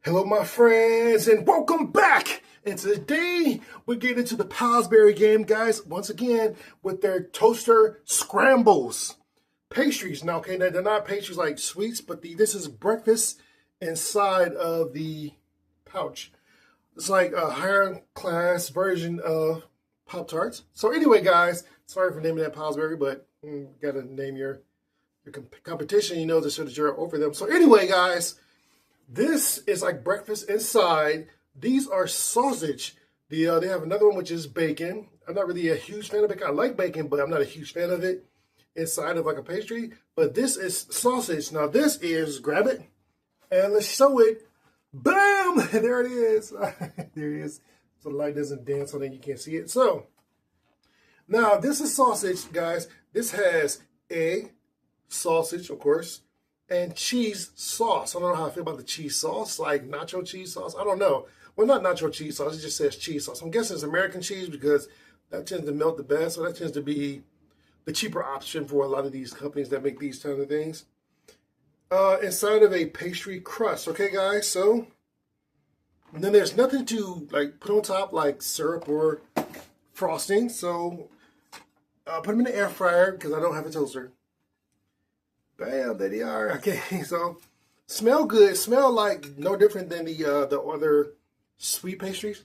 Hello, my friends, and welcome back. And today we're getting into the Pillsbury game, guys, once again with their toaster scrambles. Pastries. Now, okay, they're not pastries like sweets, but this is breakfast inside of the pouch. It's like a higher class version of Pop-Tarts. So anyway, guys, sorry for naming that Pillsbury, but you got to name your competition, you know, so that you're over them. So anyway, guys, this is like breakfast inside. These are sausage. They have another one which is bacon. I'm not really a huge fan of bacon. I like bacon, but I'm not a huge fan of it inside of like a pastry. But this is sausage. Now this is, grab it and let's show it. Bam! There it is. There it is. So the light doesn't dance on it, you can't see it. So now this is sausage, guys. This has egg, sausage, of course, and cheese sauce. I don't know how I feel about the cheese sauce, like nacho cheese sauce. I don't know. Well, not nacho cheese sauce. It just says cheese sauce. I'm guessing it's American cheese because that tends to melt the best. So that tends to be the cheaper option for a lot of these companies that make these kind of things. Inside of a pastry crust. Okay, guys. So, and then there's nothing to like put on top like syrup or frosting. So, put them in the air fryer because I don't have a toaster. Bam, there they are. Okay, so smell good. Smell like no different than the other sweet pastries.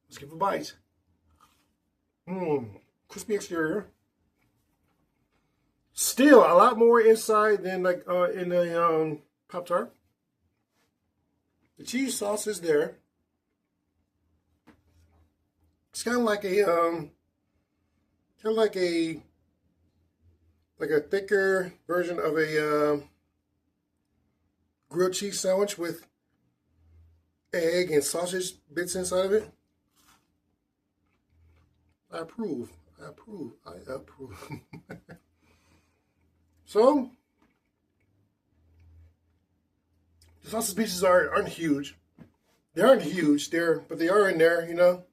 Let's give it a bite. Crispy exterior. Still a lot more inside than like in the Pop-Tart. The cheese sauce is there. It's kind of like a thicker version of a grilled cheese sandwich with egg and sausage bits inside of it. I approve. I approve. I approve. So, the sausage pieces aren't huge. They aren't huge, but they are in there, you know.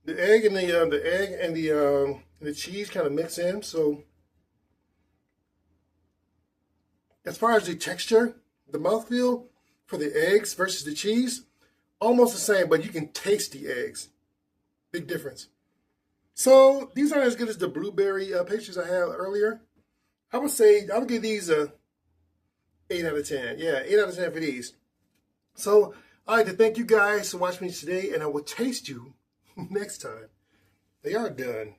The egg and the cheese kind of mix in. So as far as the texture, the mouthfeel for the eggs versus the cheese, almost the same, but you can taste the eggs. Big difference. So these aren't as good as the blueberry pastries I had earlier. I would say I would give these a 8 out of 10. Yeah, 8 out of 10 for these. So I'd like to thank you guys for watching me today, and I will taste you next time. They are done.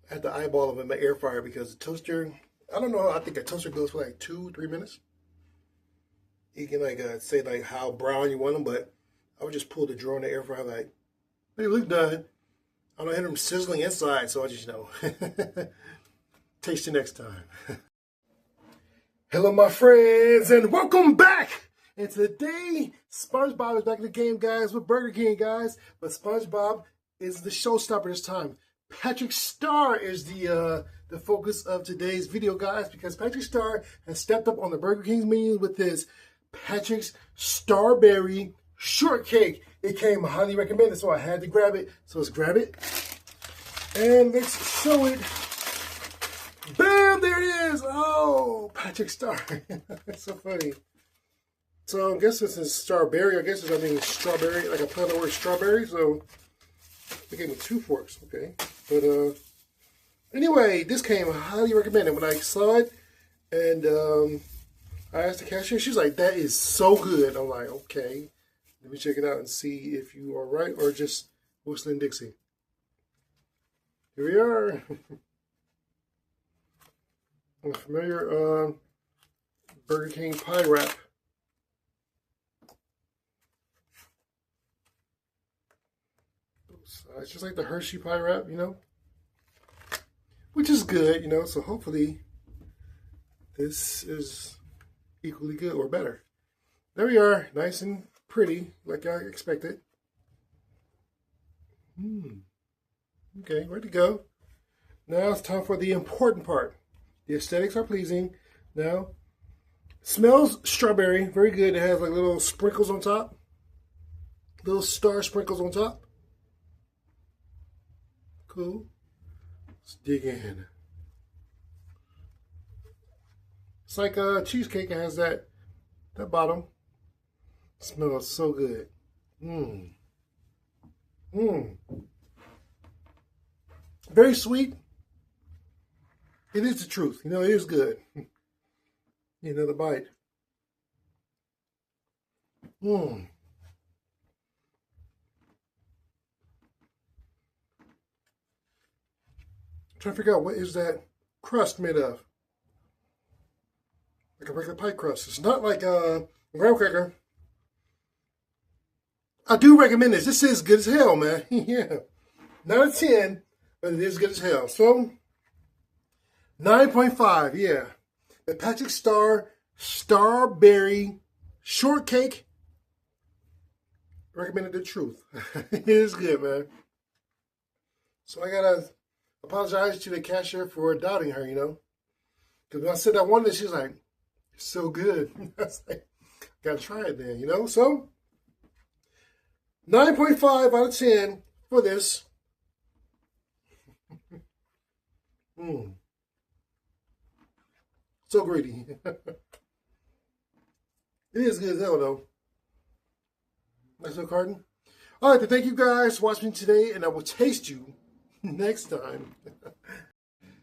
I had to eyeball them in my air fryer because the toaster, I don't know, I think a toaster goes for like 2-3 minutes. You can like say like how brown you want them, but I would just pull the drawer in the air fryer like, hey, look done. I don't hear them sizzling inside, so I just, you know, taste you next time. Hello, my friends, and welcome back. And today, SpongeBob is back in the game, guys, with Burger King, guys. But SpongeBob is the showstopper this time. Patrick Star is the focus of today's video, guys, because Patrick Star has stepped up on the Burger King's menu with his Patrick's Starberry Shortcake. It came highly recommended, so I had to grab it. So let's grab it. And let's show it. Bam! There it is! Oh, Patrick Star. That's so funny. So I guess this is Starberry. I guess I mean strawberry, like I play the word strawberry. So they gave me 2 forks, okay. But anyway, this came highly recommended. When I saw it and I asked the cashier, she was like, "That is so good." I'm like, okay, let me check it out and see if you are right or just whistling Dixie. Here we are. A familiar Burger King pie wrap. It's just like the Hershey pie wrap, you know, which is good, you know, so hopefully this is equally good or better. There we are, nice and pretty, like I expected. Okay, ready to go. Now it's time for the important part. The aesthetics are pleasing. Now, smells strawberry, very good. It has like little sprinkles on top, little star sprinkles on top. Cool. Let's dig in. It's like a cheesecake. It has that bottom. It smells so good. Mmm. Mmm. Very sweet. It is the truth. You know, it is good. Another bite. Mmm. Trying to figure out what is that crust made of. Like a regular pie crust. It's not like a graham cracker. I do recommend this. This is good as hell, man. Yeah. Not a 10, but it is good as hell. So, 9.5, yeah. The Patrick Star Starberry Shortcake. Recommended the truth. It is good, man. So I gotta apologize to the cashier for doubting her, you know. Because when I said I wanted it, she's like, it's so good. I was like, gotta try it then, you know. So, 9.5 out of 10 for this. So greedy. It is good as hell, though. Nice little carton. All right, then thank you guys for watching today, and I will taste you next time.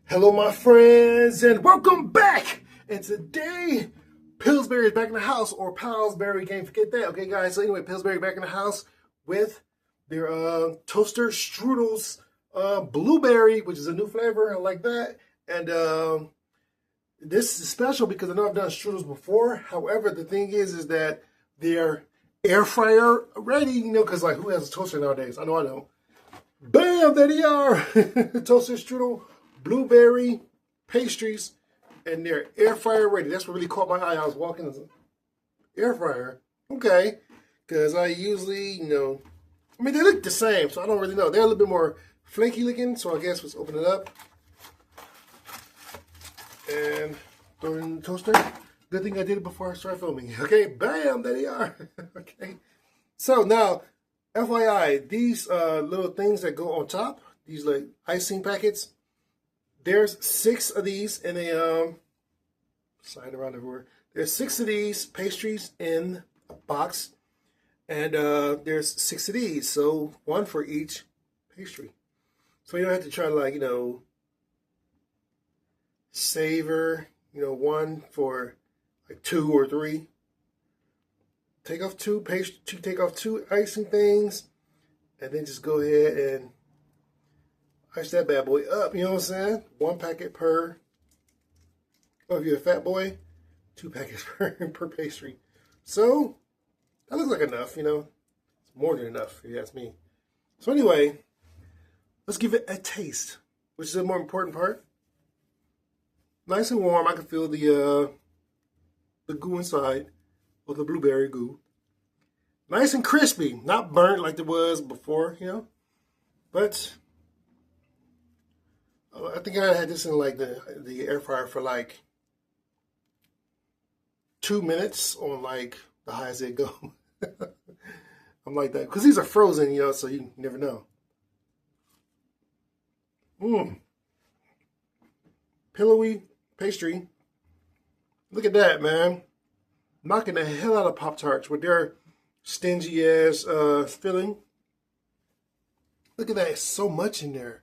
Hello, my friends, and welcome back. And today, Pillsbury is back in the house, or Pillsbury, can't forget that. Okay, guys, so anyway, Pillsbury back in the house with their toaster strudels, blueberry, which is a new flavor. I like that. And this is special because I know I've done strudels before. However, the thing is that they're air fryer ready, you know, because like who has a toaster nowadays? I know. Bam, there they are. Toaster strudel, blueberry pastries, and they're air fryer ready. That's what really caught my eye. I was walking as an air fryer. Okay. Because I usually, you know, I mean, they look the same, so I don't really know. They're a little bit more flaky looking, so I guess let's open it up. And throw it in the toaster. Good thing I did it before I started filming. Okay, bam, there they are. Okay. So now, FYI, these little things that go on top, these like icing packets, there's 6 of these in a, slide around everywhere. There's 6 of these pastries in a box. And there's 6 of these, so 1 for each pastry. So you don't have to try to, like, you know, savor, you know, 1 for like 2 or 3. Take off 2 take off 2 icing things, and then just go ahead and ice that bad boy up. You know what I'm saying? 1 packet per. Oh, if you're a fat boy, 2 packets per pastry. So that looks like enough, you know. It's more than enough, if you ask me. So anyway, let's give it a taste, which is the more important part. Nice and warm. I can feel the goo inside, or the blueberry goo. Nice and crispy, not burnt like it was before, you know. But I think I had this in like the air fryer for like 2 minutes on like the highest it go. I'm like that because these are frozen, you know, so you never know. Pillowy pastry. Look at that, man. Knocking the hell out of Pop-Tarts with their stingy ass filling. Look at that. So much in there.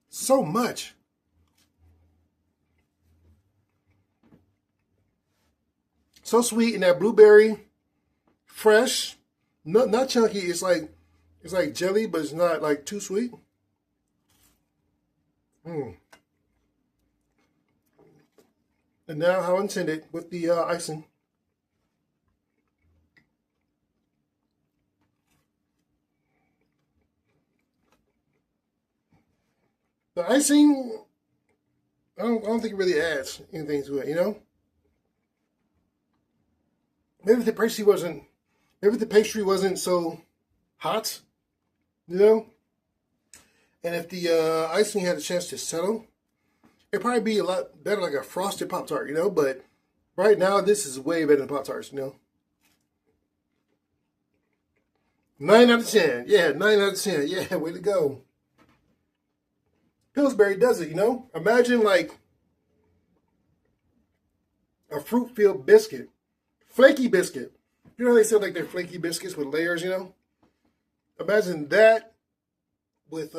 So much. So sweet, and that blueberry, fresh, not chunky. It's like jelly, but it's not like too sweet. And now, how intended, with the icing. The icing, I don't think it really adds anything to it, you know. Maybe the pastry wasn't so hot, you know. And if the icing had a chance to settle, it'd probably be a lot better like a frosted Pop-Tart, you know. But right now, this is way better than Pop-Tarts, you know. 9 out of 10. Yeah, 9 out of 10. Yeah, way to go. Pillsbury does it, you know. Imagine like a fruit-filled biscuit. Flaky biscuit. You know how they sell like their flaky biscuits with layers, you know? Imagine that with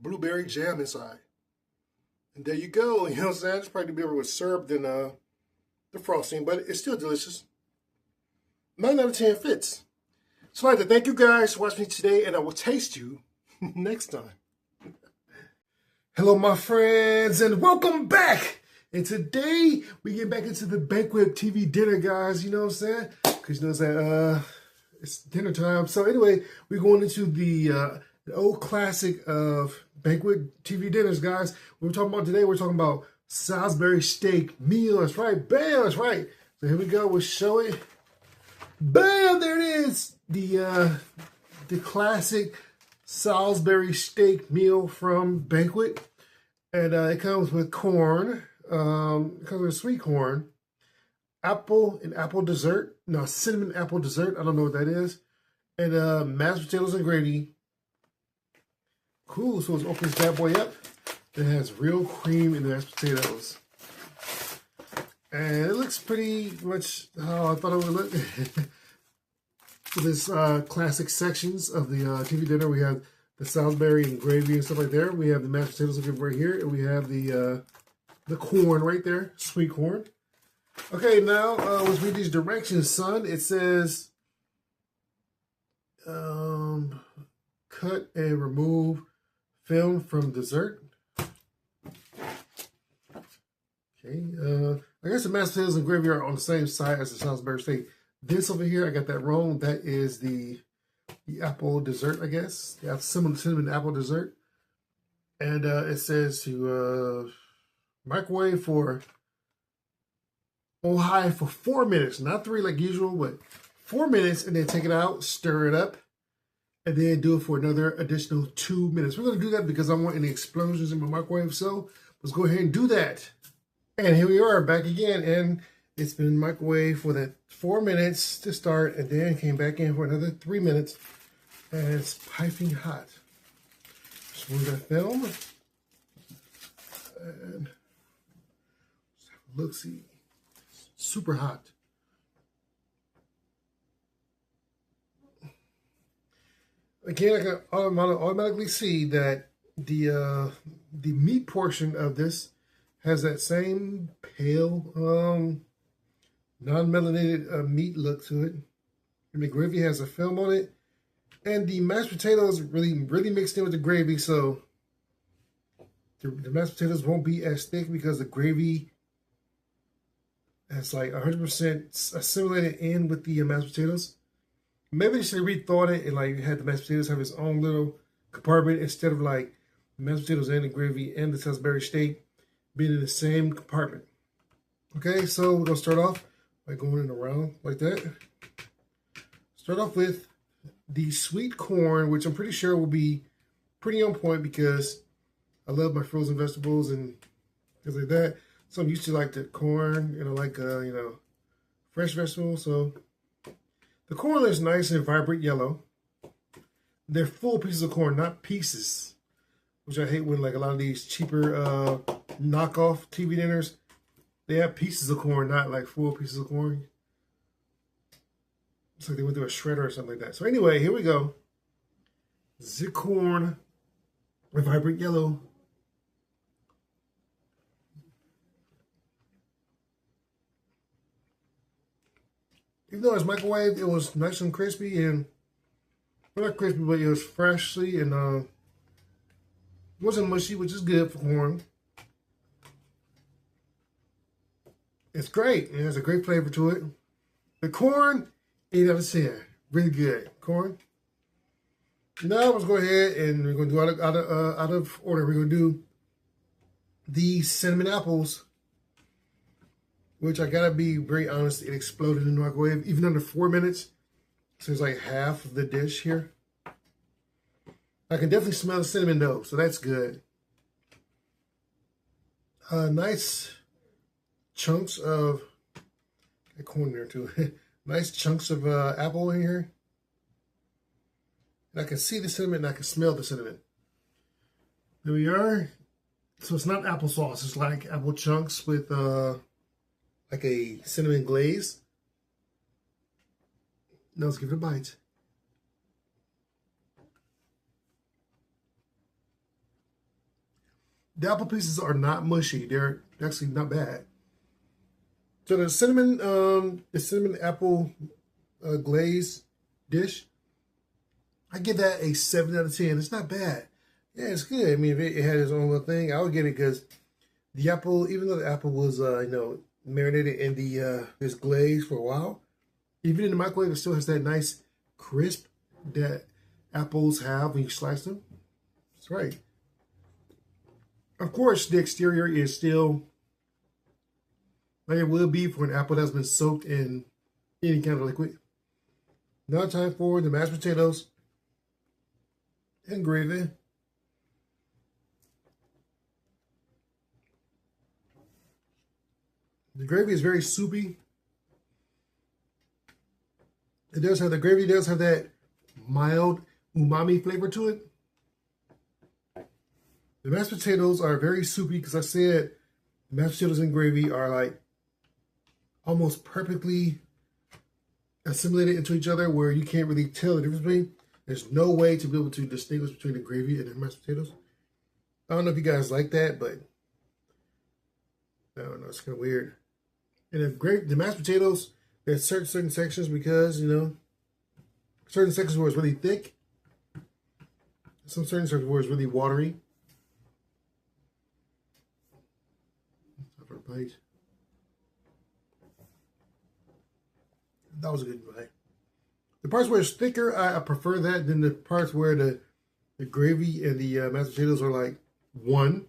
blueberry jam inside. And there you go. You know what I'm saying? It's probably better with syrup than the frosting, but it's still delicious. 9 out of 10 fits. So I'd like to thank you guys for watching me today, and I will taste you next time. Hello, my friends, and welcome back. And today, we get back into the banquet TV dinner, guys. You know what I'm saying? Because you know what I'm saying? It's dinner time. So anyway, we're going into the old classic of banquet TV dinners, guys. What we're talking about today, we're talking about Salisbury steak meal. That's right. Bam, that's right. So here we go. We'll show it. Bam, there it is. The classic Salisbury steak meal from Banquet. And it comes with corn. It comes with sweet corn. Apple and apple dessert. No, cinnamon apple dessert. I don't know what that is. And mashed potatoes and gravy. Cool. So let's open this bad boy up. It has real cream in the mashed potatoes. And it looks pretty much how I thought it would look. So this classic sections of the TV dinner. We have the Salisbury and gravy and stuff like that. We have the mashed potatoes looking right here. And we have the corn right there. Sweet corn. Okay, now let's read these directions, son. It says cut and remove film from dessert. Okay, I guess the mashed potatoes and gravy are on the same side as the Salisbury steak. This over here, I got that wrong. That is the apple dessert, I guess. The cinnamon apple dessert. And it says to microwave on high for 4 minutes. Not 3 like usual, but 4 minutes. And then take it out, stir it up. And then do it for another additional 2 minutes. We're going to do that because I don't want any explosions in my microwave. So let's go ahead and do that. And here we are back again. And it's been microwaved for that 4 minutes to start. And then came back in for another 3 minutes. And it's piping hot. Just move that film. And look, see. Super hot. Again, I can automatically see that the meat portion of this has that same pale, non-melanated meat look to it. And the gravy has a film on it. And the mashed potatoes really mixed in with the gravy, so the mashed potatoes won't be as thick because the gravy has like 100% assimilated in with the mashed potatoes. Maybe they should have rethought it and like had the mashed potatoes have its own little compartment instead of like the mashed potatoes and the gravy and the Salisbury steak being in the same compartment. Okay, so we're gonna start off by going in around like that. Start off with the sweet corn, which I'm pretty sure will be pretty on point because I love my frozen vegetables and things like that. So I'm used to like the corn and I like, you know, fresh vegetables. So the corn is nice and vibrant yellow. They're full pieces of corn, not pieces, which I hate when like a lot of these cheaper knockoff TV dinners, they have pieces of corn, not like full pieces of corn. It's like they went through a shredder or something like that. So anyway, here we go. The corn with vibrant yellow. Even though it's microwaved, it was nice and crispy and, well, not crispy, but it was freshly and wasn't mushy, which is good for corn. It's great. It has a great flavor to it. The corn, 8 out of 10. Really good. Corn. Now let's go ahead and we're going to do out of order. We're going to do the cinnamon apples, which I gotta be very honest, it exploded in the microwave, even under 4 minutes. So it's like half of the dish here. I can definitely smell the cinnamon though, so that's good. Nice chunks of corn there too. Nice chunks of apple in here. And I can see the cinnamon and I can smell the cinnamon. There we are. So it's not applesauce, it's like apple chunks with like a cinnamon glaze. Now let's give it a bite. The apple pieces are not mushy. They're actually not bad. So the cinnamon apple glaze dish, I give that a 7 out of 10. It's not bad. Yeah, it's good. I mean, if it had its own little thing, I would get it because the apple, even though the apple was, marinated in this glaze for a while, even in the microwave, it still has that nice crisp that apples have when you slice them. That's right. Of course, the exterior is still like it will be for an apple that's been soaked in any kind of liquid. Now time for the mashed potatoes and gravy. The gravy is very soupy. The gravy does have that mild umami flavor to it. The mashed potatoes are very soupy because I said mashed potatoes and gravy are like almost perfectly assimilated into each other where you can't really tell the difference between. There's no way to be able to distinguish between the gravy and the mashed potatoes. I don't know if you guys like that, but I don't know, it's kind of weird. And the mashed potatoes, there's certain sections because, certain sections where it's really thick. Some certain sections where it's really watery. Bite. That was a good bite. The parts where it's thicker, I prefer that than the parts where the gravy and the mashed potatoes are like one.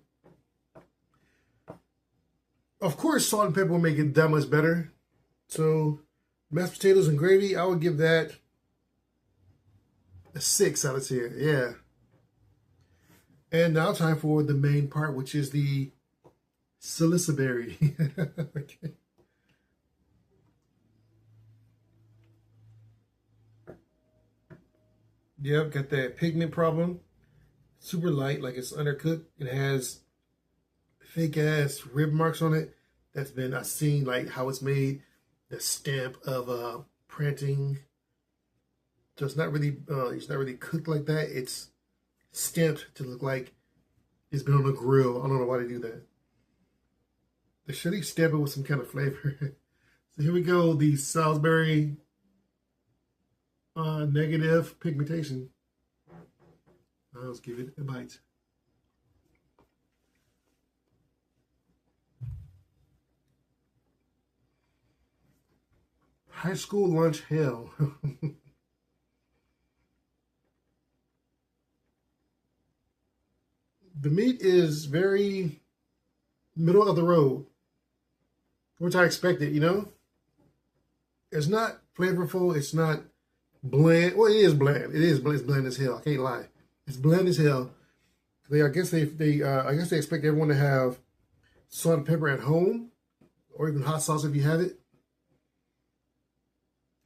Of course, salt and pepper will make it that much better. So, mashed potatoes and gravy, I would give that a 6 out of 10. Yeah. And now time for the main part, which is the Salisaberry. Okay. Yep, got that pigment problem. Super light, like it's undercooked. It has fake ass rib marks on it. I've seen like how it's made, the stamp of printing. So it's not really cooked like that. It's stamped to look like it's been on a grill. I don't know why they do that. They should have stamped it with some kind of flavor. So here we go, the Salisbury negative pigmentation. Let's give it a bite. High school lunch hell. The meat is very middle of the road, which I expected, It's not flavorful. It's not bland. Well, it is bland. It's bland as hell. I can't lie. It's bland as hell. I guess they expect everyone to have salt and pepper at home, or even hot sauce if you have it.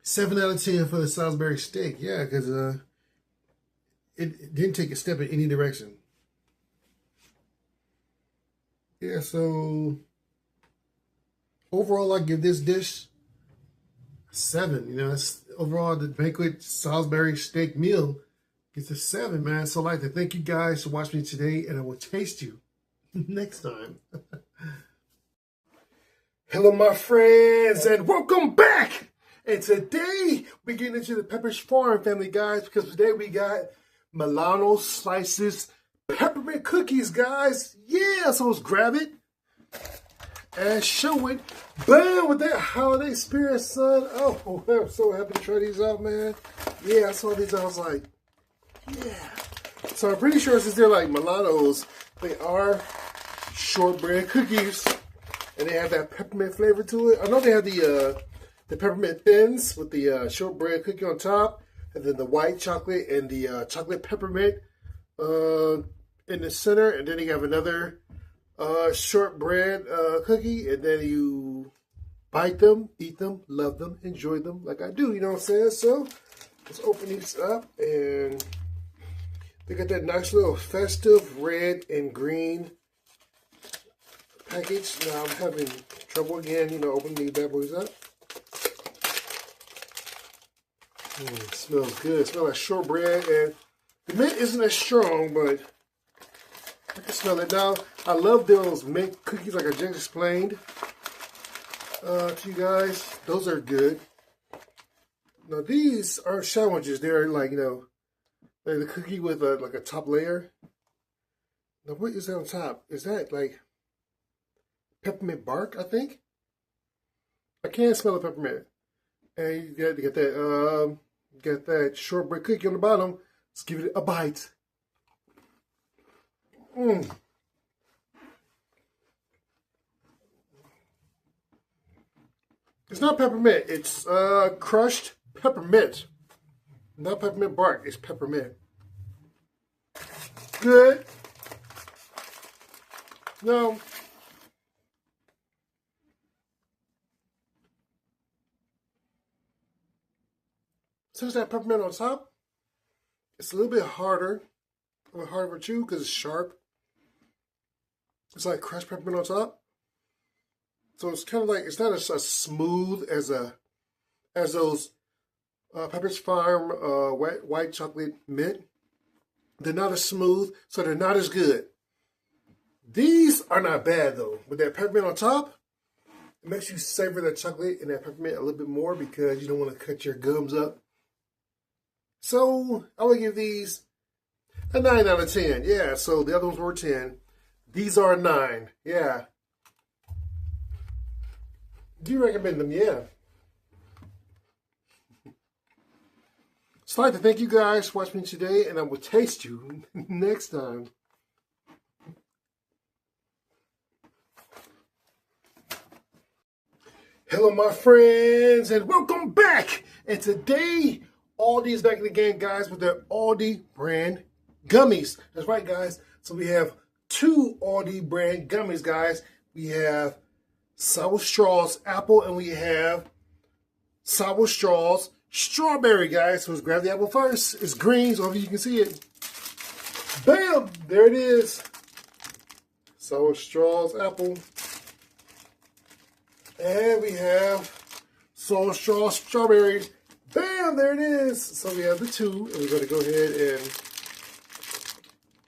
7 out of 10 for the Salisbury steak. Yeah, because it didn't take a step in any direction. Yeah, so overall, I give this dish a 7. That's overall the banquet Salisbury steak meal gets a 7, man. So I'd like to thank you guys for watching me today, and I will taste you next time. Hello, my friends, and welcome back. And today we get into the Pepperidge Farm family, guys, because today we got Milano Slices peppermint cookies, guys. Yeah, so let's grab it and show it. Bam, with that holiday spirit, son. Oh, I'm so happy to try these out, man. Yeah, I saw these, I was like, yeah. So I'm pretty sure since they're like Milanos, they are shortbread cookies, and they have that peppermint flavor to it. I know they have the peppermint thins with the shortbread cookie on top, and then the white chocolate and the chocolate peppermint in the center, and then you have another shortbread cookie, and then you bite them, eat them, love them, enjoy them like I do, you know what I'm saying? So let's open these up, and they got that nice little festive red and green package. Now I'm having trouble again, you know, opening these bad boys up. It smells good. It smells like shortbread, and the mint isn't as strong, but I can smell it now. I love those mint cookies, like I just explained to you guys. Those are good. Now these aren't sandwiches. They're like, you know, like the cookie with like a top layer. Now what is that on top? Is that like peppermint bark? I think. I can't smell the peppermint. And you get that shortbread cookie on the bottom. Let's give it a bite. It's not peppermint. It's crushed peppermint. Not peppermint bark. It's peppermint. Good. No. Since that peppermint on top, it's a little bit harder. A little harder to chew because it's sharp. It's like crushed peppermint on top. So it's kind of like, it's not as smooth as those Pepperidge Farm white chocolate mint. They're not as smooth, so they're not as good. These are not bad though. With that peppermint on top, it makes you savor that chocolate and that peppermint a little bit more because you don't want to cut your gums up. So I would give these a 9 out of 10. Yeah, so the other ones were 10. These are 9. Yeah. Do you recommend them? Yeah. So I'd like to thank you guys for watching me today, and I will taste you next time. Hello, my friends, and welcome back. And today, Aldi is back in the game, guys, with their Aldi brand gummies. That's right, guys. So we have 2 Aldi brand gummies, guys. We have Sour Straws Apple, and we have Sour Straws Strawberry, guys. So let's grab the apple first. It's green, so hopefully you can see it. Bam! There it is. Sour Straws Apple. And we have Sour Straws Strawberries. Bam! There it is. So we have the 2, and we're going to go ahead and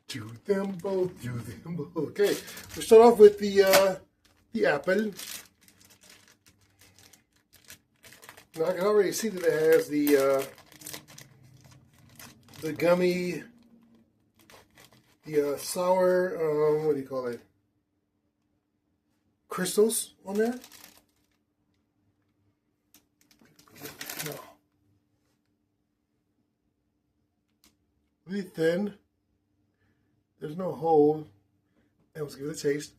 do them both. Do them both. Okay, we'll start off with the apple. Now I can already see that it has the gummy, the sour, what do you call it? Crystals on there. No. Really thin. There's no hole. And let's give it a taste.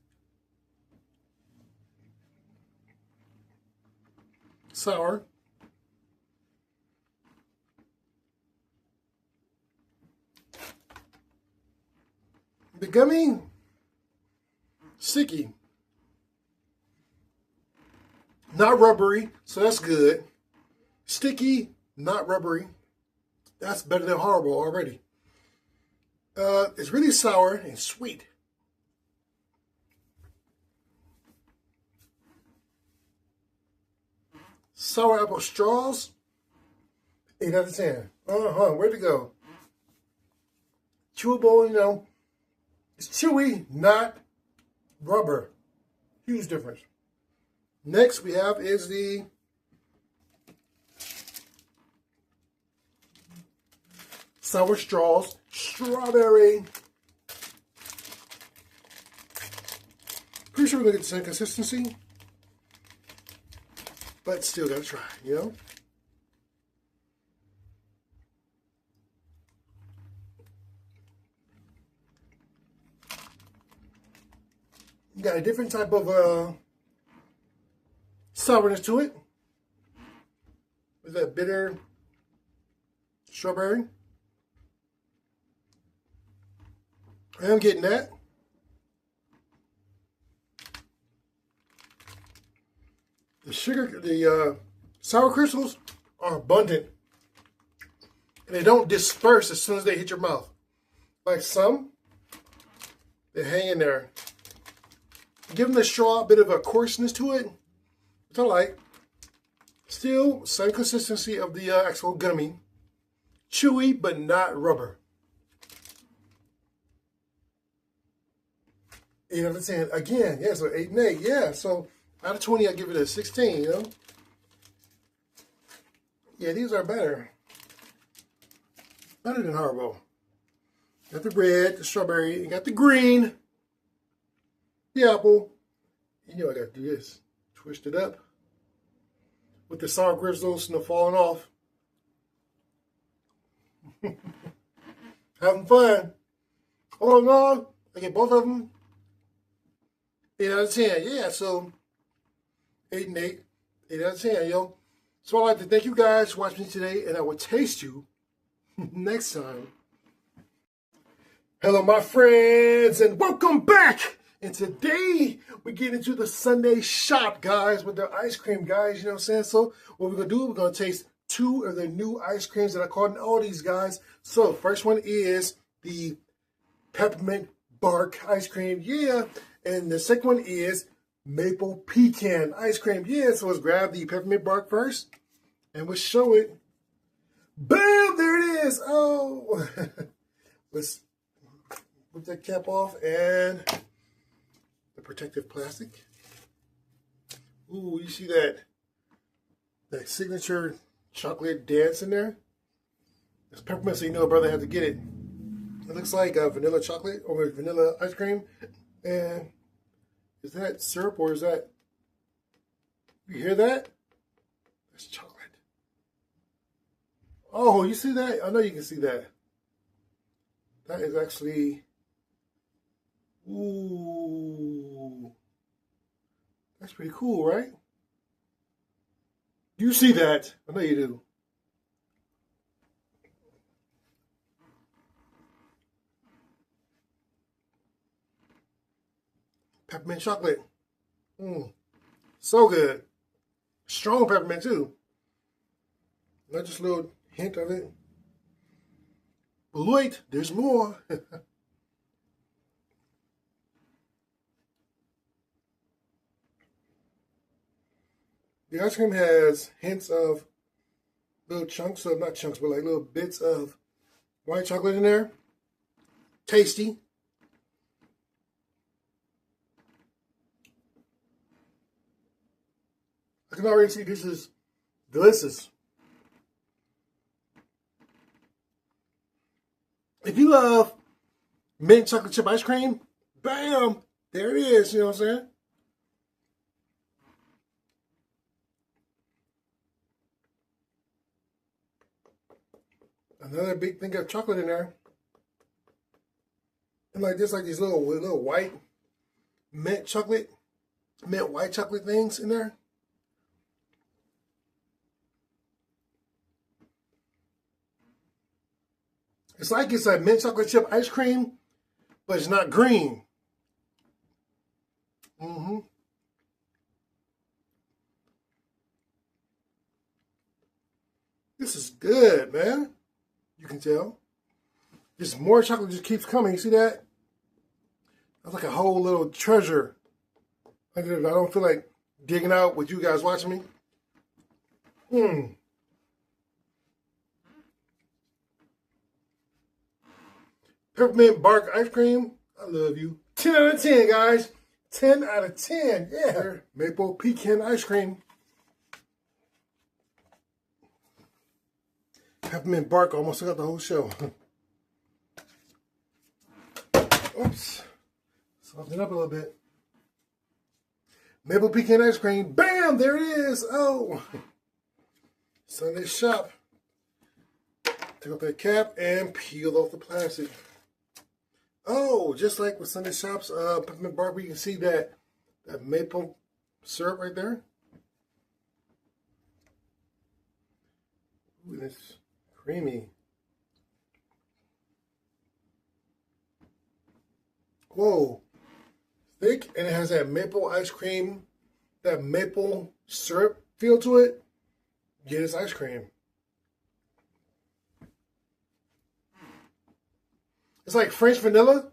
Sour. The gummy, sticky. Not rubbery, so that's good. Sticky, not rubbery. That's better than horrible already. It's really sour and sweet. Sour apple straws, 8 out of 10. Where'd it go? Chewable, you know. It's chewy, not rubber. Huge difference. Next we have is the Sour Straws Strawberry. Pretty sure we're going to get the same consistency. But still got to try, you know? You got a different type of sourness to it. With that bitter strawberry. I am getting that. The sugar, the sour crystals are abundant. And they don't disperse as soon as they hit your mouth. Like some, they hang in there. giving the straw a bit of a coarseness to it, which I like. Still, same consistency of the actual gummy. Chewy, but not rubber. 8 out of 10. Again, yeah, so 8 and 8. Yeah, so out of 20, I give it a 16, you know? Yeah, these are better. Better than Haribo. Got the red, the strawberry, and got the green, the apple. You know I gotta do this. Twist it up. With the sour crystals and the falling off. Having fun. Hold on, I get both of them. 8 out of 10. Yeah, so 8 and 8. 8 out of 10, yo. So I'd like to thank you guys for watching me today, and I will taste you next time. Hello, my friends, and welcome back. And today, we get into the Sunday shop, guys, with the ice cream, guys. You know what I'm saying? So what we're going to do, we're going to taste 2 of the new ice creams that I caught in all these, guys. So first one is the peppermint bark ice cream. Yeah. And the second one is maple pecan ice cream. Yeah. So let's grab the peppermint bark first, and we'll show it. Boom! There it is. Oh. Let's put that cap off and the protective plastic. Ooh, you see that signature chocolate dance in there? It's peppermint, so you know a brother had to get it. It looks like vanilla chocolate or vanilla ice cream. And is that syrup or is that, you hear that? That's chocolate. Oh, you see that? I know you can see that. That is actually, ooh, that's pretty cool, right? You see that? I know you do. Peppermint chocolate. So good. Strong peppermint too. Not just a little hint of it. But wait, there's more. The ice cream has hints of little chunks of, not chunks, but like little bits of white chocolate in there. Tasty. I can already see this is delicious. If you love mint chocolate chip ice cream, bam, there it is, you know what I'm saying? Another big thing of chocolate in there. And like this, like these little white mint chocolate, mint white chocolate things in there. It's like it's a mint chocolate chip ice cream, but it's not green. This is good, man. You can tell. Just more chocolate just keeps coming. You see that? That's like a whole little treasure. I don't feel like digging out with you guys watching me. Peppermint bark ice cream. I love you. 10 out of 10, guys. 10 out of 10. Yeah. Maple pecan ice cream. Peppermint bark almost took out the whole show. Oops. Soften it up a little bit. Maple pecan ice cream. Bam! There it is. Oh. Sunday shop. Take off that cap and peel off the plastic. Oh, just like with Sunday Shop's peppermint bark, you can see that maple syrup right there. Ooh, that's creamy. Whoa, thick, and it has that maple ice cream, that maple syrup feel to it. Get this ice cream. It's like French vanilla.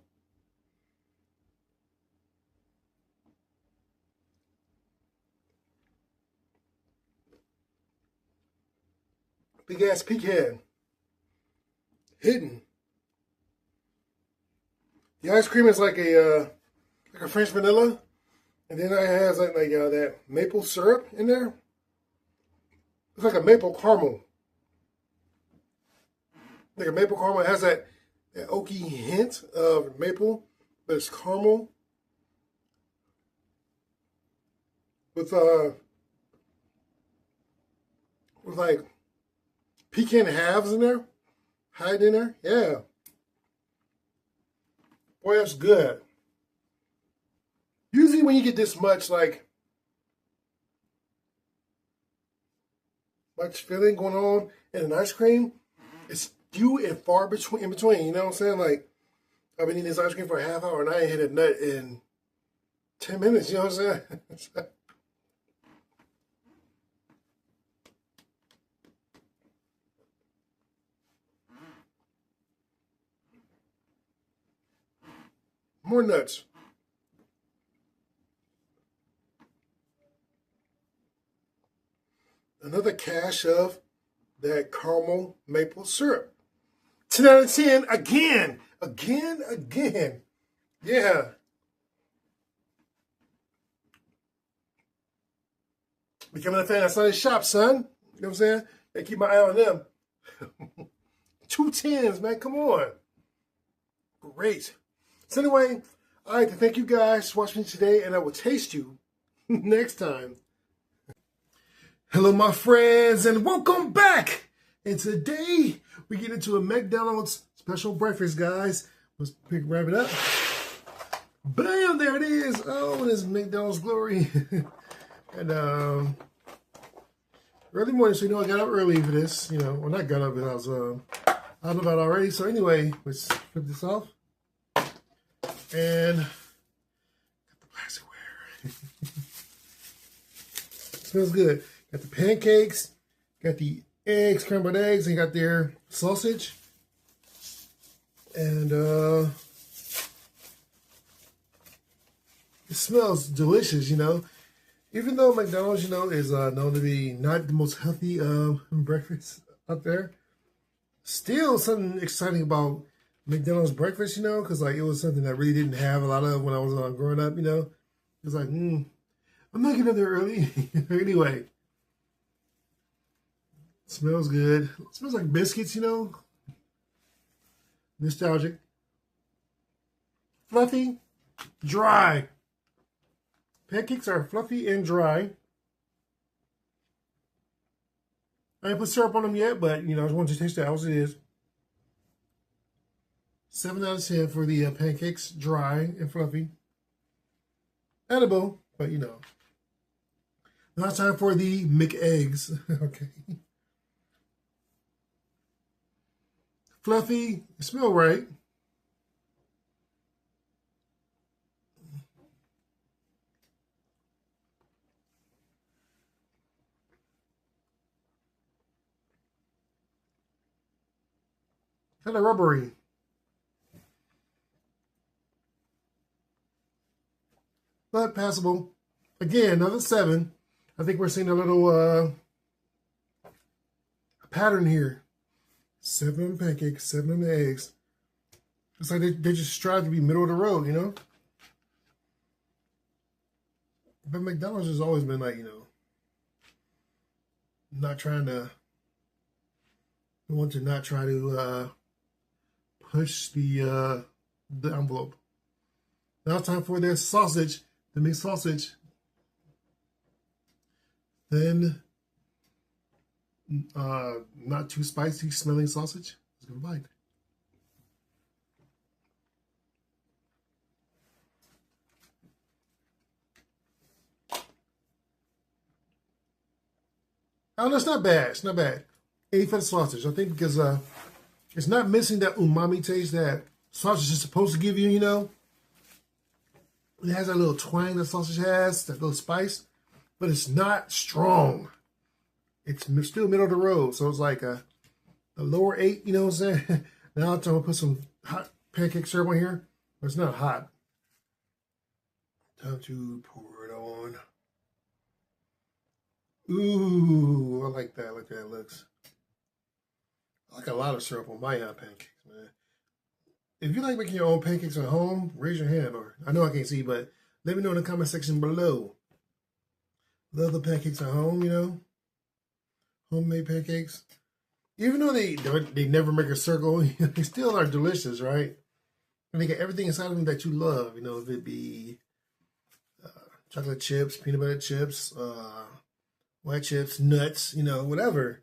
Big ass pecan. Hidden. The ice cream is like a French vanilla. And then it has like that maple syrup in there. It's like a maple caramel. Like a maple caramel. It has that oaky hint of maple, but it's caramel. With like pecan halves in there. Hiding in there. Yeah. Boy, that's good. Usually when you get this much much filling going on in an ice cream, it's few and far in between. You know what I'm saying? Like, I've been eating this ice cream for a half hour and I ain't hit a nut in 10 minutes. You know what I'm saying? More nuts. Another cache of that caramel maple syrup. 10 out of 10 again. Again. Yeah. Becoming a fan of Sunday Shop, son. You know what I'm saying? Gotta keep my eye on them. 2 10s, man. Come on. Great. So anyway, I'd like to thank you guys for watching today, and I will taste you next time. Hello, my friends, and welcome back. And today, we get into a McDonald's special breakfast, guys. Let's wrap it up. Bam, there it is. Oh, this McDonald's glory. And early morning, so you know I got up early for this. You know, well, not got up, but I was out and about already. So anyway, let's flip this off. And got the plasticware. Smells good. Got the pancakes, got the eggs, scrambled eggs, and got their sausage. And it smells delicious, you know. Even though McDonald's, you know, is known to be not the most healthy breakfast out there, still something exciting about McDonald's breakfast, you know, because like it was something that I really didn't have a lot of when I was growing up, you know. It was like, I'm not getting up there early. Anyway, smells good. It smells like biscuits, you know. Nostalgic. Fluffy, dry. Pancakes are fluffy and dry. I ain't put syrup on them yet, but, you know, I just wanted to taste that. How it is. 7 out of 10 for the pancakes, dry and fluffy. Edible, but, you know. Now it's time for the McEggs. Okay. Fluffy, smell right. Kind of rubbery. But passable. Again, another 7. I think we're seeing a little pattern here. 7 on the pancakes, 7 on the eggs. It's like they just strive to be middle of the road, you know? But McDonald's has always been like, you know, not trying to, not try to push the envelope. Now it's time for their sausage, the mixed sausage. Then, not too spicy smelling sausage. Let's give it a bite. Oh, that's not bad. It's not bad. 80 for the sausage. I think because it's not missing that umami taste that sausage is supposed to give you, you know. It has that little twang that sausage has, that little spice, but it's not strong. It's still middle of the road. So it's like a lower 8, you know what I'm saying? Now I'm going to put some hot pancake syrup on here, but it's not hot. Time to pour it on. Ooh, I like that. I like that it looks. I like a lot of syrup on my pancakes, man. If you like making your own pancakes at home, raise your hand. Or I know I can't see, but let me know in the comment section below. Love the pancakes at home, you know, homemade pancakes. Even though they never make a circle, they still are delicious, right? And they get everything inside of them that you love. You know, if it be chocolate chips, peanut butter chips, white chips, nuts, you know, whatever.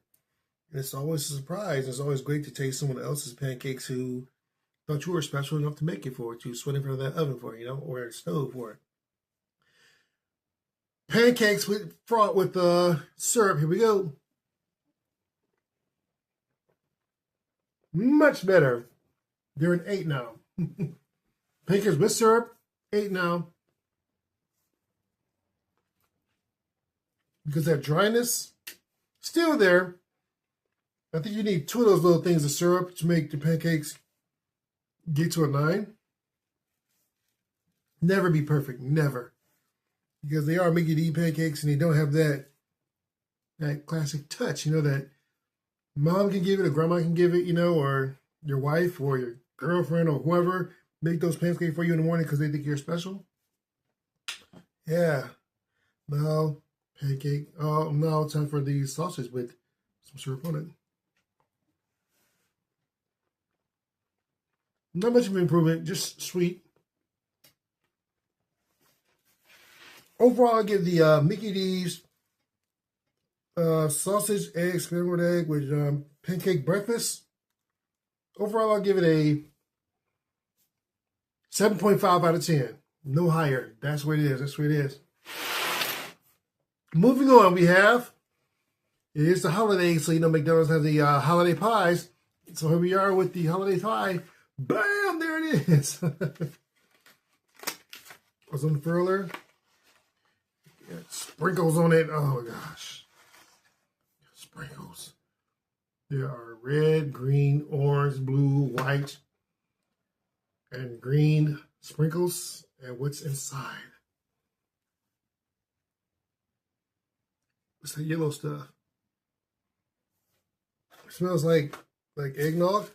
And it's always a surprise. It's always great to taste someone else's pancakes who thought you were special enough to make it for it. You sweat in front of that oven for it, you know, or a stove for it. Pancakes fraught with syrup. Here we go. Much better. They're an 8 now. Pancakes with syrup, 8 now. Because that dryness, still there. I think you need 2 of those little things of syrup to make the pancakes get to a 9. Never be perfect, never. Because they are make-you-eat pancakes and they don't have that classic touch, you know, that mom can give it or grandma can give it, you know, or your wife or your girlfriend or whoever make those pancakes for you in the morning because they think you're special. Yeah. Now, pancake. Oh, now time for the sausage with some syrup on it. Not much of an improvement, just sweet. Overall, I give the Mickey D's sausage, egg, scrambled egg with pancake breakfast. Overall, I'll give it a 7.5 out of 10. No higher. That's what it is. That's what it is. Moving on, it is the holidays, so you know McDonald's have the holiday pies. So here we are with the holiday pie. Bam! There it is. What's on the furler? Sprinkles on it. Oh my gosh. Sprinkles. There are red, green, orange, blue, white, and green sprinkles. And what's inside? What's that yellow stuff? It smells like eggnog.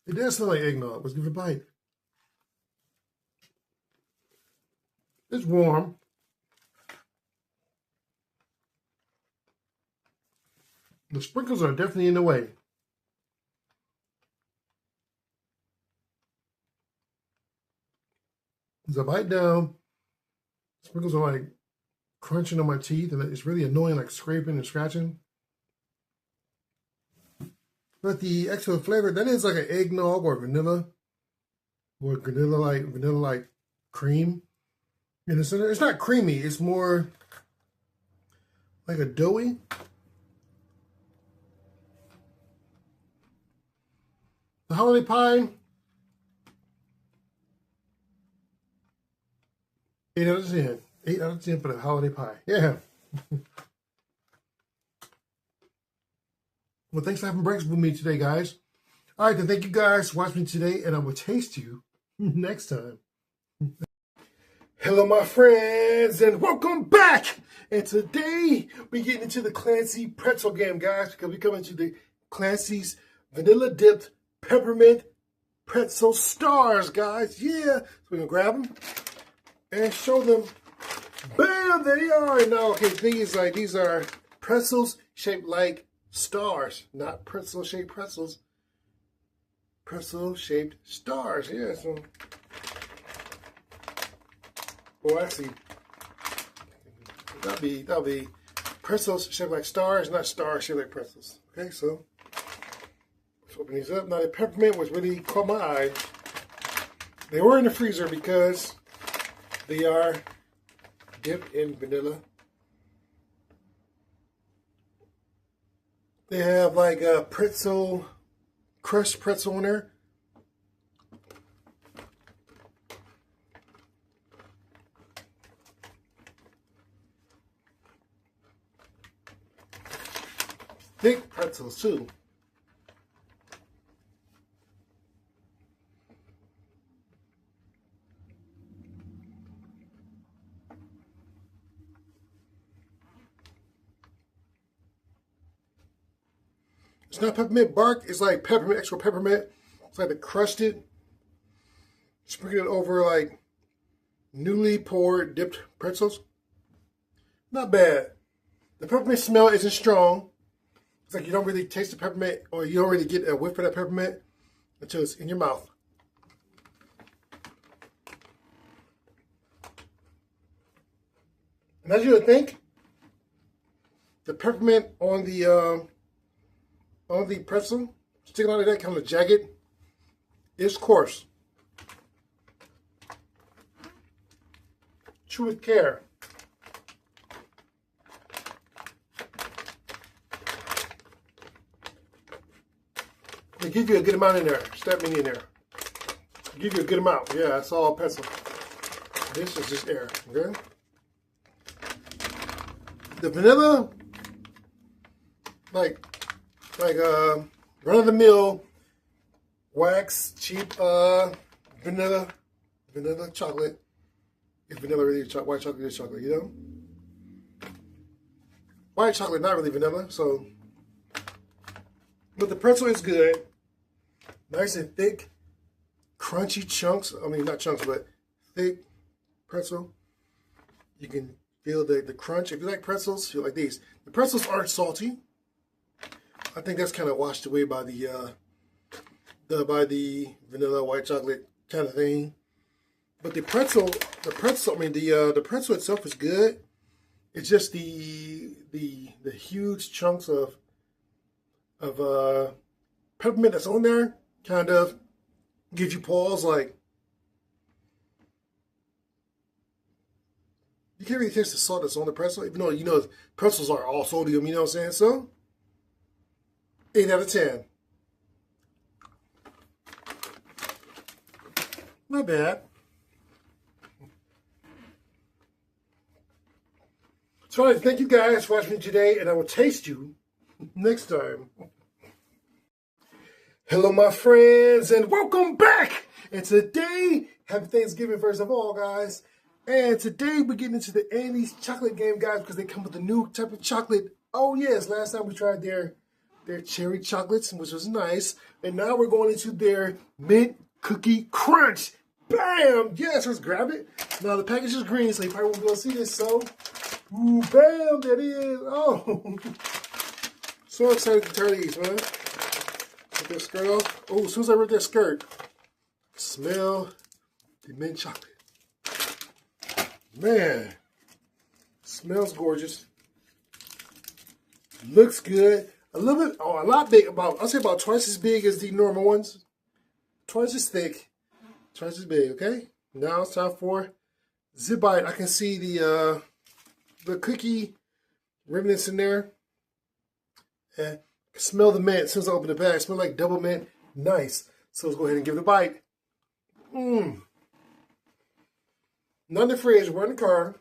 It does smell like eggnog. Let's give it a bite. It's warm. The sprinkles are definitely in the way. As I bite down, sprinkles are like crunching on my teeth, and it's really annoying, like scraping and scratching. But the actual flavor, that is like an eggnog or vanilla like cream. And it's not creamy, it's more like a doughy. The holiday pie, 8 out of 10. 8 out of 10 for the holiday pie. Yeah. Well, thanks for having breakfast with me today, guys. All right, then thank you guys for watching me today, and I will taste you next time. Hello, my friends, and welcome back. And today, we're getting into the Clancy pretzel game, guys, because we're coming to the Clancy's vanilla-dipped peppermint pretzel stars, guys. Yeah. So we're going to grab them and show them. Bam, there they are. And now, okay, the thing is, like, these are pretzels shaped like stars, not pretzel-shaped pretzels. Pretzel-shaped stars, yeah. So, well, actually, that'll be pretzels shaped like stars, not stars shaped like pretzels. Okay, so let's open these up. Now, the peppermint was really caught my eye. They were in the freezer because they are dipped in vanilla. They have like a pretzel, crushed pretzel in there. Thick pretzels too. It's not peppermint bark. It's like peppermint, extra peppermint. It's like they crushed it, sprinkled it over like newly poured dipped pretzels. Not bad. The peppermint smell isn't strong. It's like you don't really taste the peppermint, or you don't really get a whiff of that peppermint until it's in your mouth. And as you would think, the peppermint on the pretzel, sticking out of that kind of jagged, is coarse. Chew with care. They give you a good amount in there. Step me in there. They give you a good amount. Yeah, it's all pencil. This is just air. Okay. The vanilla, like run-of-the-mill wax cheap vanilla chocolate. Is vanilla really white chocolate? Is chocolate, you know? White chocolate, not really vanilla. So, but the pretzel is good. Nice and thick, crunchy chunks. I mean, not chunks, but thick pretzel. You can feel the crunch. If you like pretzels, you like these. The pretzels aren't salty. I think that's kind of washed away by the vanilla white chocolate kind of thing. But the pretzel itself is good. It's just the huge chunks of peppermint that's on there kind of gives you pause. Like, you can't really taste the salt that's on the pretzel, even though, you know, pretzels are all sodium, you know what I'm saying? So, 8 out of 10. Not bad. So I'd like to thank you guys for watching me today, and I will taste you next time. Hello, my friends, and welcome back. And today, happy Thanksgiving, first of all, guys. And today, we're getting into the Annie's chocolate game, guys, because they come with a new type of chocolate. Oh, yes, last time we tried their cherry chocolates, which was nice. And now we're going into their mint cookie crunch. Bam! Yes, let's grab it. Now, the package is green, so you probably won't be able to see this, so... Ooh, bam! There it is. Oh! So excited to try these, man. Rip that skirt off. Oh, as soon as I rip that skirt, smell the mint chocolate. Man, smells gorgeous. Looks good. A lot big. I'll say about twice as big as the normal ones. Twice as thick. Twice as big. Okay. Now it's time for zip bite. I can see the cookie remnants in there. And smell the mint as soon as I open the bag. Smell like double mint. Nice. So let's go ahead and give it a bite. Mmm. Not in the fridge. We're in the car.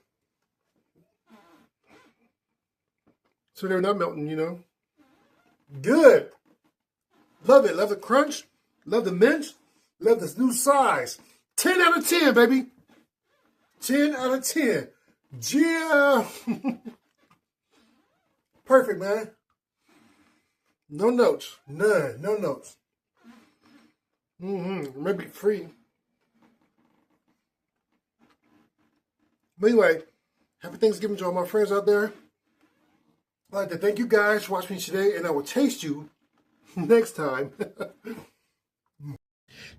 So they're not melting, you know. Good. Love it. Love the crunch. Love the mint. Love this new size. 10 out of 10, baby. 10 out of 10. Yeah. Perfect, man. No notes. None. No notes. Maybe free. But anyway, happy Thanksgiving to all my friends out there. I'd like to thank you guys for watching me today, and I will taste you next time.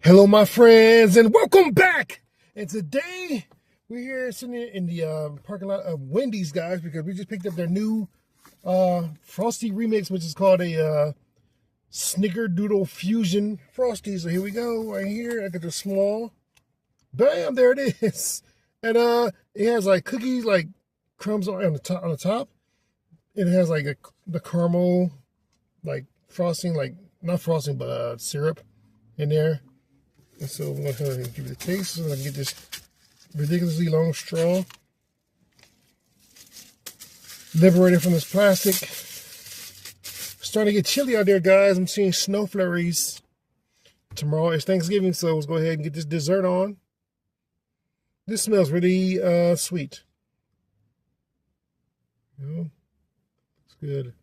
Hello, my friends, and welcome back. And today, we're here sitting in the parking lot of Wendy's, guys, because we just picked up their new Frosty remix, which is called a Snickerdoodle Fusion Frosty. So here we go, right here. I got the small. Bam, there it is. And it has like cookies, like crumbs on the top. It has like the caramel, like frosting, like not frosting, but syrup in there. And so I'm gonna give it a taste so I can get this ridiculously long straw liberated from this plastic. Starting to get chilly out there, guys. I'm seeing snow flurries. Tomorrow is Thanksgiving, so let's go ahead and get this dessert on. This smells really sweet. You know, it's good.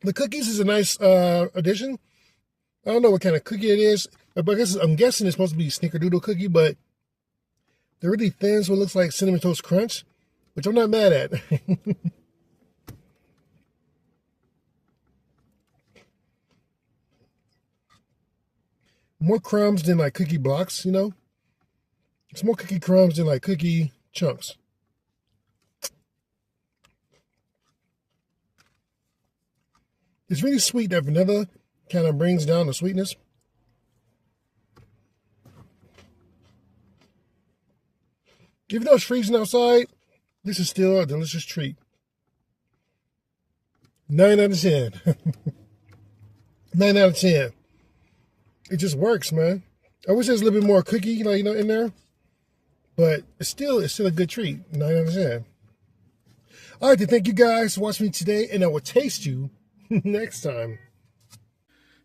The cookies is a nice addition. I don't know what kind of cookie it is, but I'm guessing it's supposed to be snickerdoodle cookie, but they're really thin, so it looks like Cinnamon Toast Crunch, which I'm not mad at. More crumbs than like cookie blocks, you know? It's more cookie crumbs than like cookie chunks. It's really sweet. That vanilla kind of brings down the sweetness. Even though it's freezing outside, this is still a delicious treat. 9 out of 10. 9 out of 10. It just works, man. I wish there's a little bit more cookie, like, you know, in there. But it's still a good treat. 9 out of 10. All right, then thank you guys for watching me today, and I will taste you next time.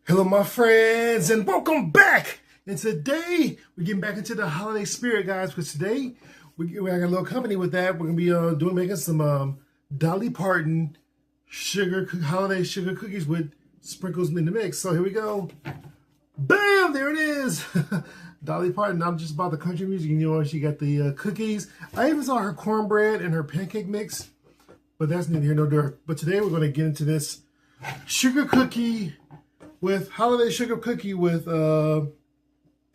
Hello, my friends, and welcome back. And today, we're getting back into the holiday spirit, guys, because today, we got a little company with that. We're going to be making some Dolly Parton holiday sugar cookies with sprinkles in the mix. So here we go. Bam! There it is. Dolly Parton, not just about the country music. You know, she got the cookies. I even saw her cornbread and her pancake mix, but that's neither here nor there. But today we're going to get into this holiday sugar cookie with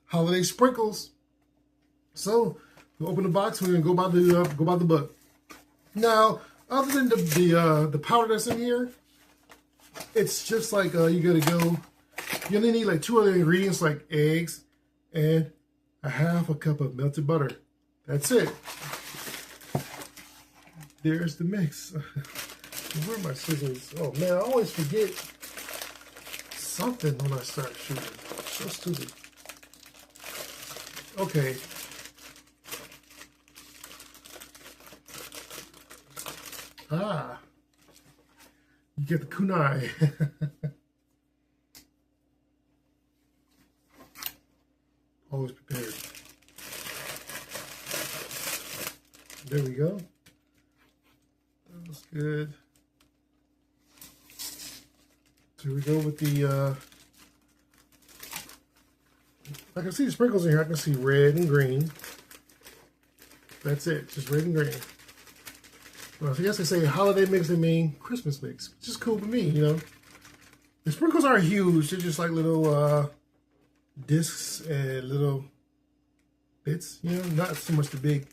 holiday sprinkles. So we'll open the box. We're going to go by the book. Now, other than the powder that's in here, it's just like you got to go. You only need like 2 other ingredients, like eggs and a half a cup of melted butter. That's it. There's the mix. Where are my scissors? Oh man, I always forget something when I start shooting. So stupid. Okay. You get the kunai. Always prepared. There we go. That was good. So here we go with the, I can see the sprinkles in here. I can see red and green. That's it, just red and green. Well, I guess they say holiday mix, they mean Christmas mix, which is cool with me, you know. The sprinkles aren't huge. They're just like little discs and little bits, you know, not so much the big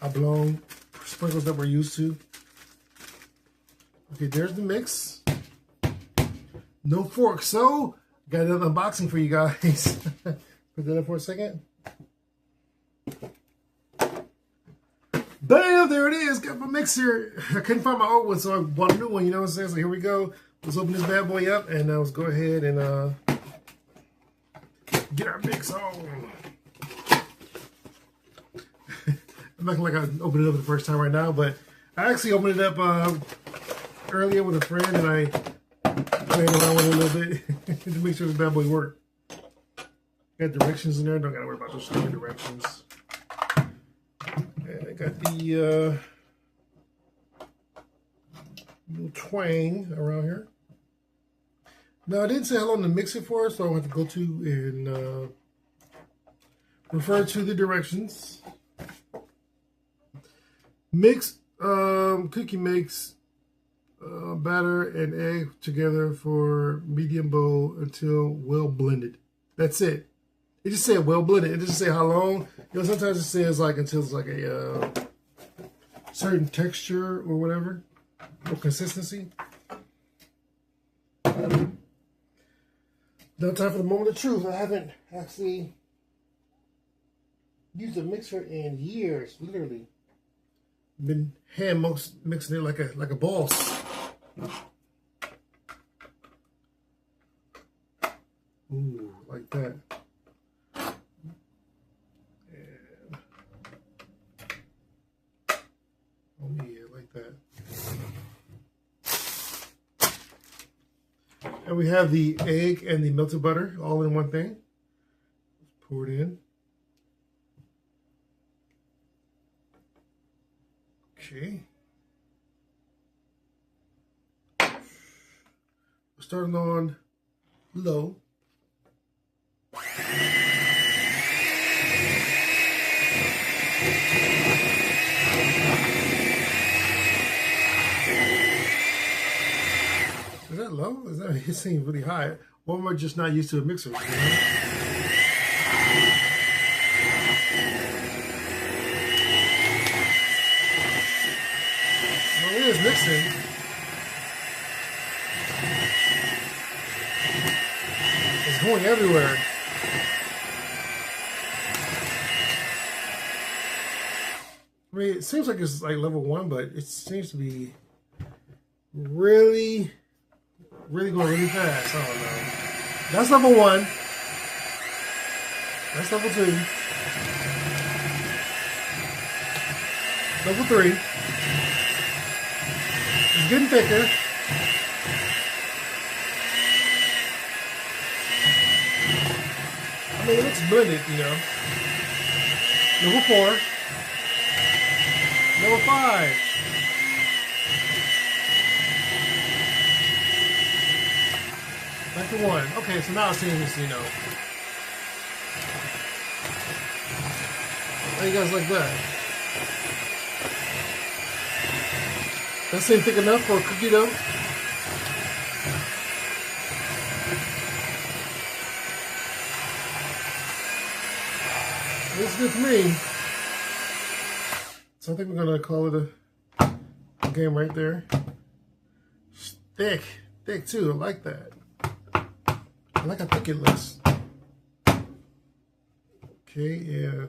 oblong sprinkles that we're used to. Okay, there's the mix. No fork, so got another unboxing for you guys. Put that up for a second. Bam, there it is. Got my mixer. I couldn't find my old one, so I bought a new one, you know what I'm saying? So here we go. Let's open this bad boy up, and let's go ahead and get our mix on. I'm acting like I opened it up for the first time right now, but I actually opened it up earlier with a friend, and I played around with it a little bit to make sure this bad boy worked. Got directions in there. Don't gotta worry about those stupid directions. And I got the little twang around here. Now, I didn't say how long to mix it for, so I'll have to go to and refer to the directions. Mix cookie mix batter and egg together for medium bowl until well blended. That's it. It just said well blended. It doesn't say how long. You know, sometimes it says like until it's like a certain texture or whatever, or consistency. Now, time for the moment of truth. I haven't actually used a mixer in years, literally. Been hand mixing it like a boss. Ooh, like that. And oh yeah, like that. And we have the egg and the melted butter all in one thing. Pour it in. Okay. Starting on low. Is that low? Is that, it seems really high. Or am I just not used to a mixer? You know? Well, it is mixing. It's going everywhere. I mean, it seems like it's like level 1, but it seems to be really going really fast. I don't know. That's level 1. That's level 2. Level 3. It's getting thicker. I mean, it looks blended, you know. Level 4. Level 5. Back to 1. Okay, so now it seems, you know. How you guys like that? That seem thick enough for a cookie dough? It's good for me. So I think we're gonna call it a game right there. It's thick too. I like that. I like how thick it looks. Okay, yeah.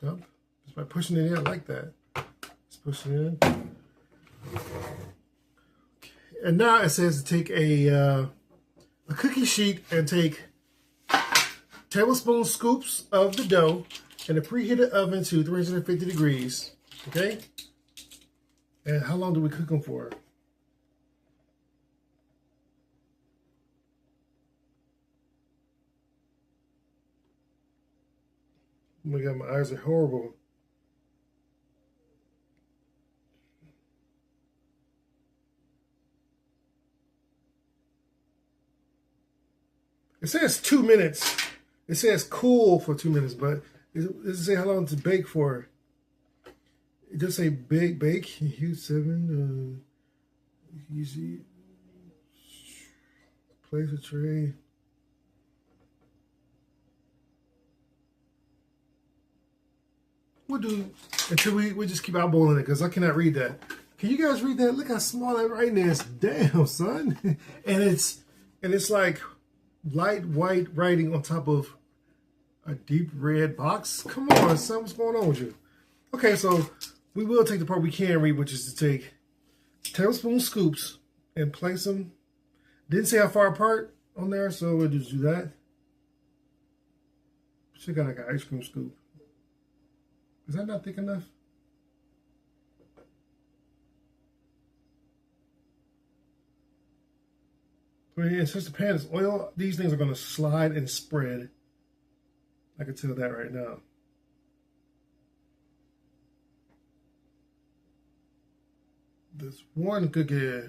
Dump. Just by pushing it in, I like that. Just pushing it in. Okay. And now it says to take a cookie sheet and take tablespoon scoops of the dough in a preheated oven to 350 degrees. Okay? And how long do we cook them for? Oh my God, my eyes are horrible. It says 2 minutes. It says cool for 2 minutes, but it doesn't say how long to bake for. It does say bake. Heat 7. Easy. Place a tray. We'll do until we just keep eyeballing it because I cannot read that. Can you guys read that? Look how small that writing is. Damn, son. and it's like light white writing on top of a deep red box. Come on, son. What's going on with you? Okay, so we will take the part we can read, which is to take tablespoon scoops and place them. Didn't say how far apart on there, so we'll just do that. Should got like an ice cream scoop. Is that not thick enough? I mean, since the pan is oil, these things are going to slide and spread. I can tell that right now. This one cookie.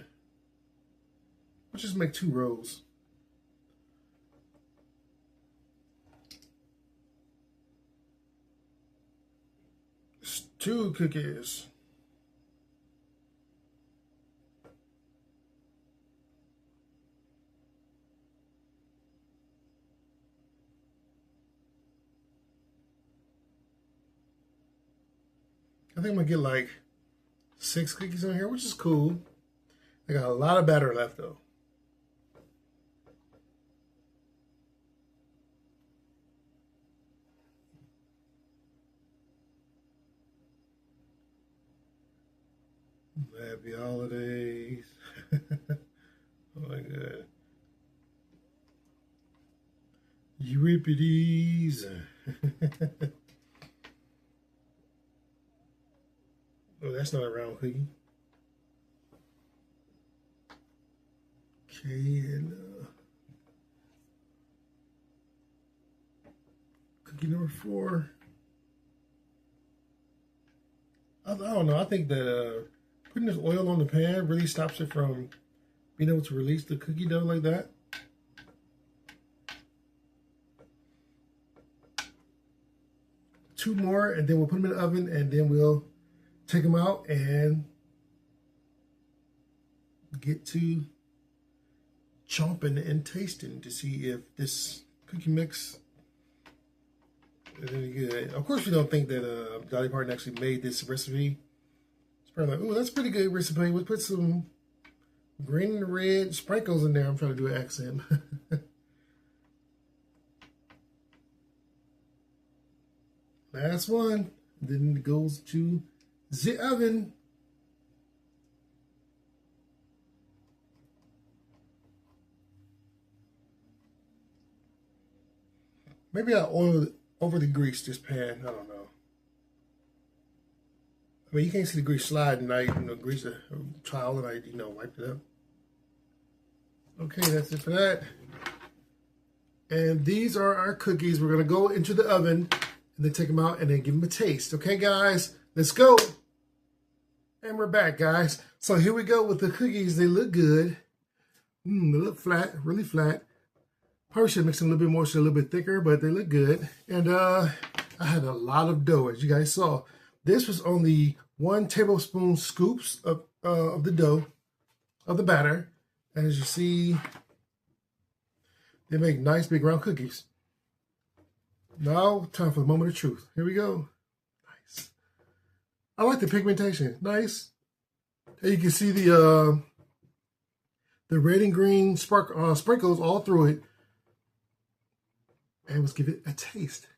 Let's just make 2 rows. It's 2 cookies. I think I'm gonna get like 6 cookies on here, which is cool. I got a lot of batter left though. Happy holidays. Oh my God. Euripides. Oh, that's not a round cookie. Okay, and cookie number 4. I don't know. I think that putting this oil on the pan really stops it from being able to release the cookie dough like that. Two more, and then we'll put them in the oven, and then we'll take them out and get to chomping and tasting to see if this cookie mix is any good. Of course, we don't think that Dolly Parton actually made this recipe. It's probably like, oh, that's a pretty good recipe. We'll put some green and red sprinkles in there. I'm trying to do an accent. Last one. Then it goes to the oven. Maybe I overly greased this pan. I don't know. I mean, you can't see the grease sliding. I, grease a towel and I, wiped it up. Okay, that's it for that. And these are our cookies. We're gonna go into the oven and then take them out and then give them a taste. Okay, guys, let's go. And we're back, guys. So here we go with the cookies. They look good. They look flat, really flat. Probably should mix them a little bit more so a little bit thicker, but they look good. And I had a lot of dough, as you guys saw. This was only 1 tablespoon scoops of the dough, of the batter. And as you see, they make nice big round cookies. Now, time for the moment of truth. Here we go. Nice. I like the pigmentation. Nice. And you can see the red and green sprinkles all through it. And let's give it a taste.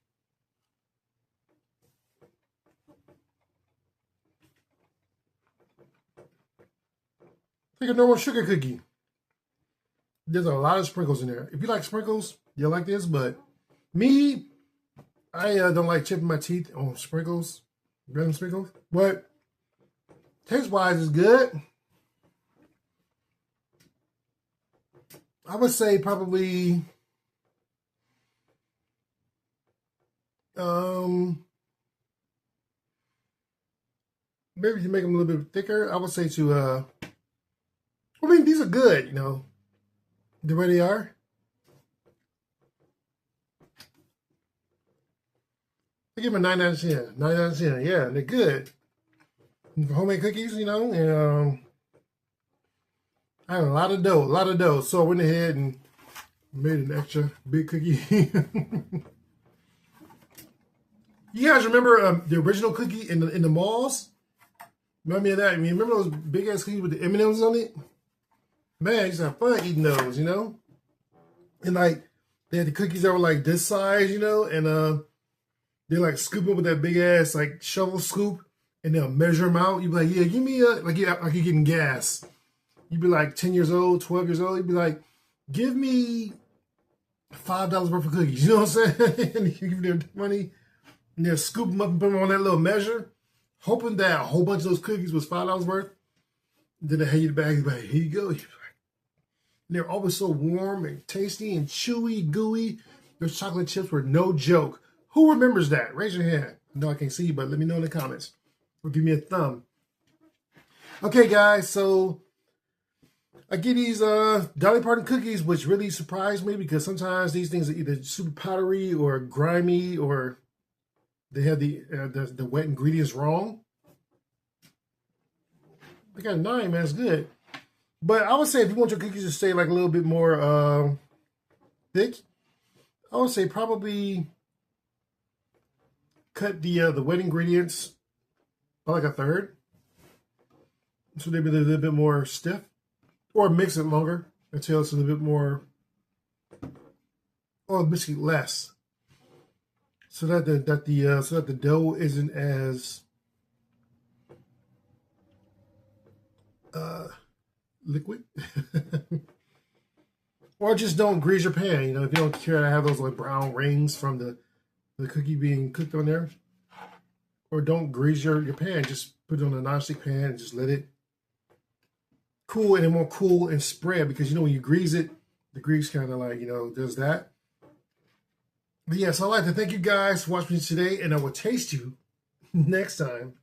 Like a normal sugar cookie. There's a lot of sprinkles in there. If you like sprinkles, you'll like this. But me, I don't like chipping my teeth on sprinkles, random sprinkles. But taste-wise, it's good. I would say probably maybe to make them a little bit thicker, I would say to I mean, these are good, the way they are. I give them a 9 out of 10. 9 out of 10. Yeah, they're good. Homemade cookies, and I had a lot of dough. So I went ahead and made an extra big cookie. You guys remember the original cookie in the malls? Remember me of that? I mean, remember those big ass cookies with the M&Ms on it? Man, I used to have fun eating those, And like, they had the cookies that were like this size, and they like scoop up with that big ass like shovel scoop, and they'll measure them out. You'd be like, yeah, give me like you're getting gas. You'd be like 10 years old, 12 years old. You'd be like, give me $5 worth of cookies. You know what I'm saying? And you give them money, and they'll scoop them up and put them on that little measure, hoping that a whole bunch of those cookies was $5 worth. Then they hand you the bag. You're like, here you go. And they're always so warm and tasty and chewy, gooey. Those chocolate chips were no joke. Who remembers that? Raise your hand. I know I can't see you, but let me know in the comments. Or give me a thumb. Okay, guys, so I get these Dolly Parton cookies, which really surprised me because sometimes these things are either super powdery or grimy, or they have the wet ingredients wrong. They got a 9, man. That's good. But I would say if you want your cookies to stay like a little bit more thick, I would say probably cut the wet ingredients by like a third, so they'd be a little bit more stiff, or mix it longer until it's a little bit more, or mix it less, so that the dough isn't as liquid. Or just don't grease your pan. If you don't care to have those like brown rings from the cookie being cooked on there. Or don't grease your pan. Just put it on a nonstick pan and just let it cool, and it won't cool and spread, because when you grease it, the grease kind of like, does that. But yeah, so I'd like to thank you guys for watching today, and I will taste you next time.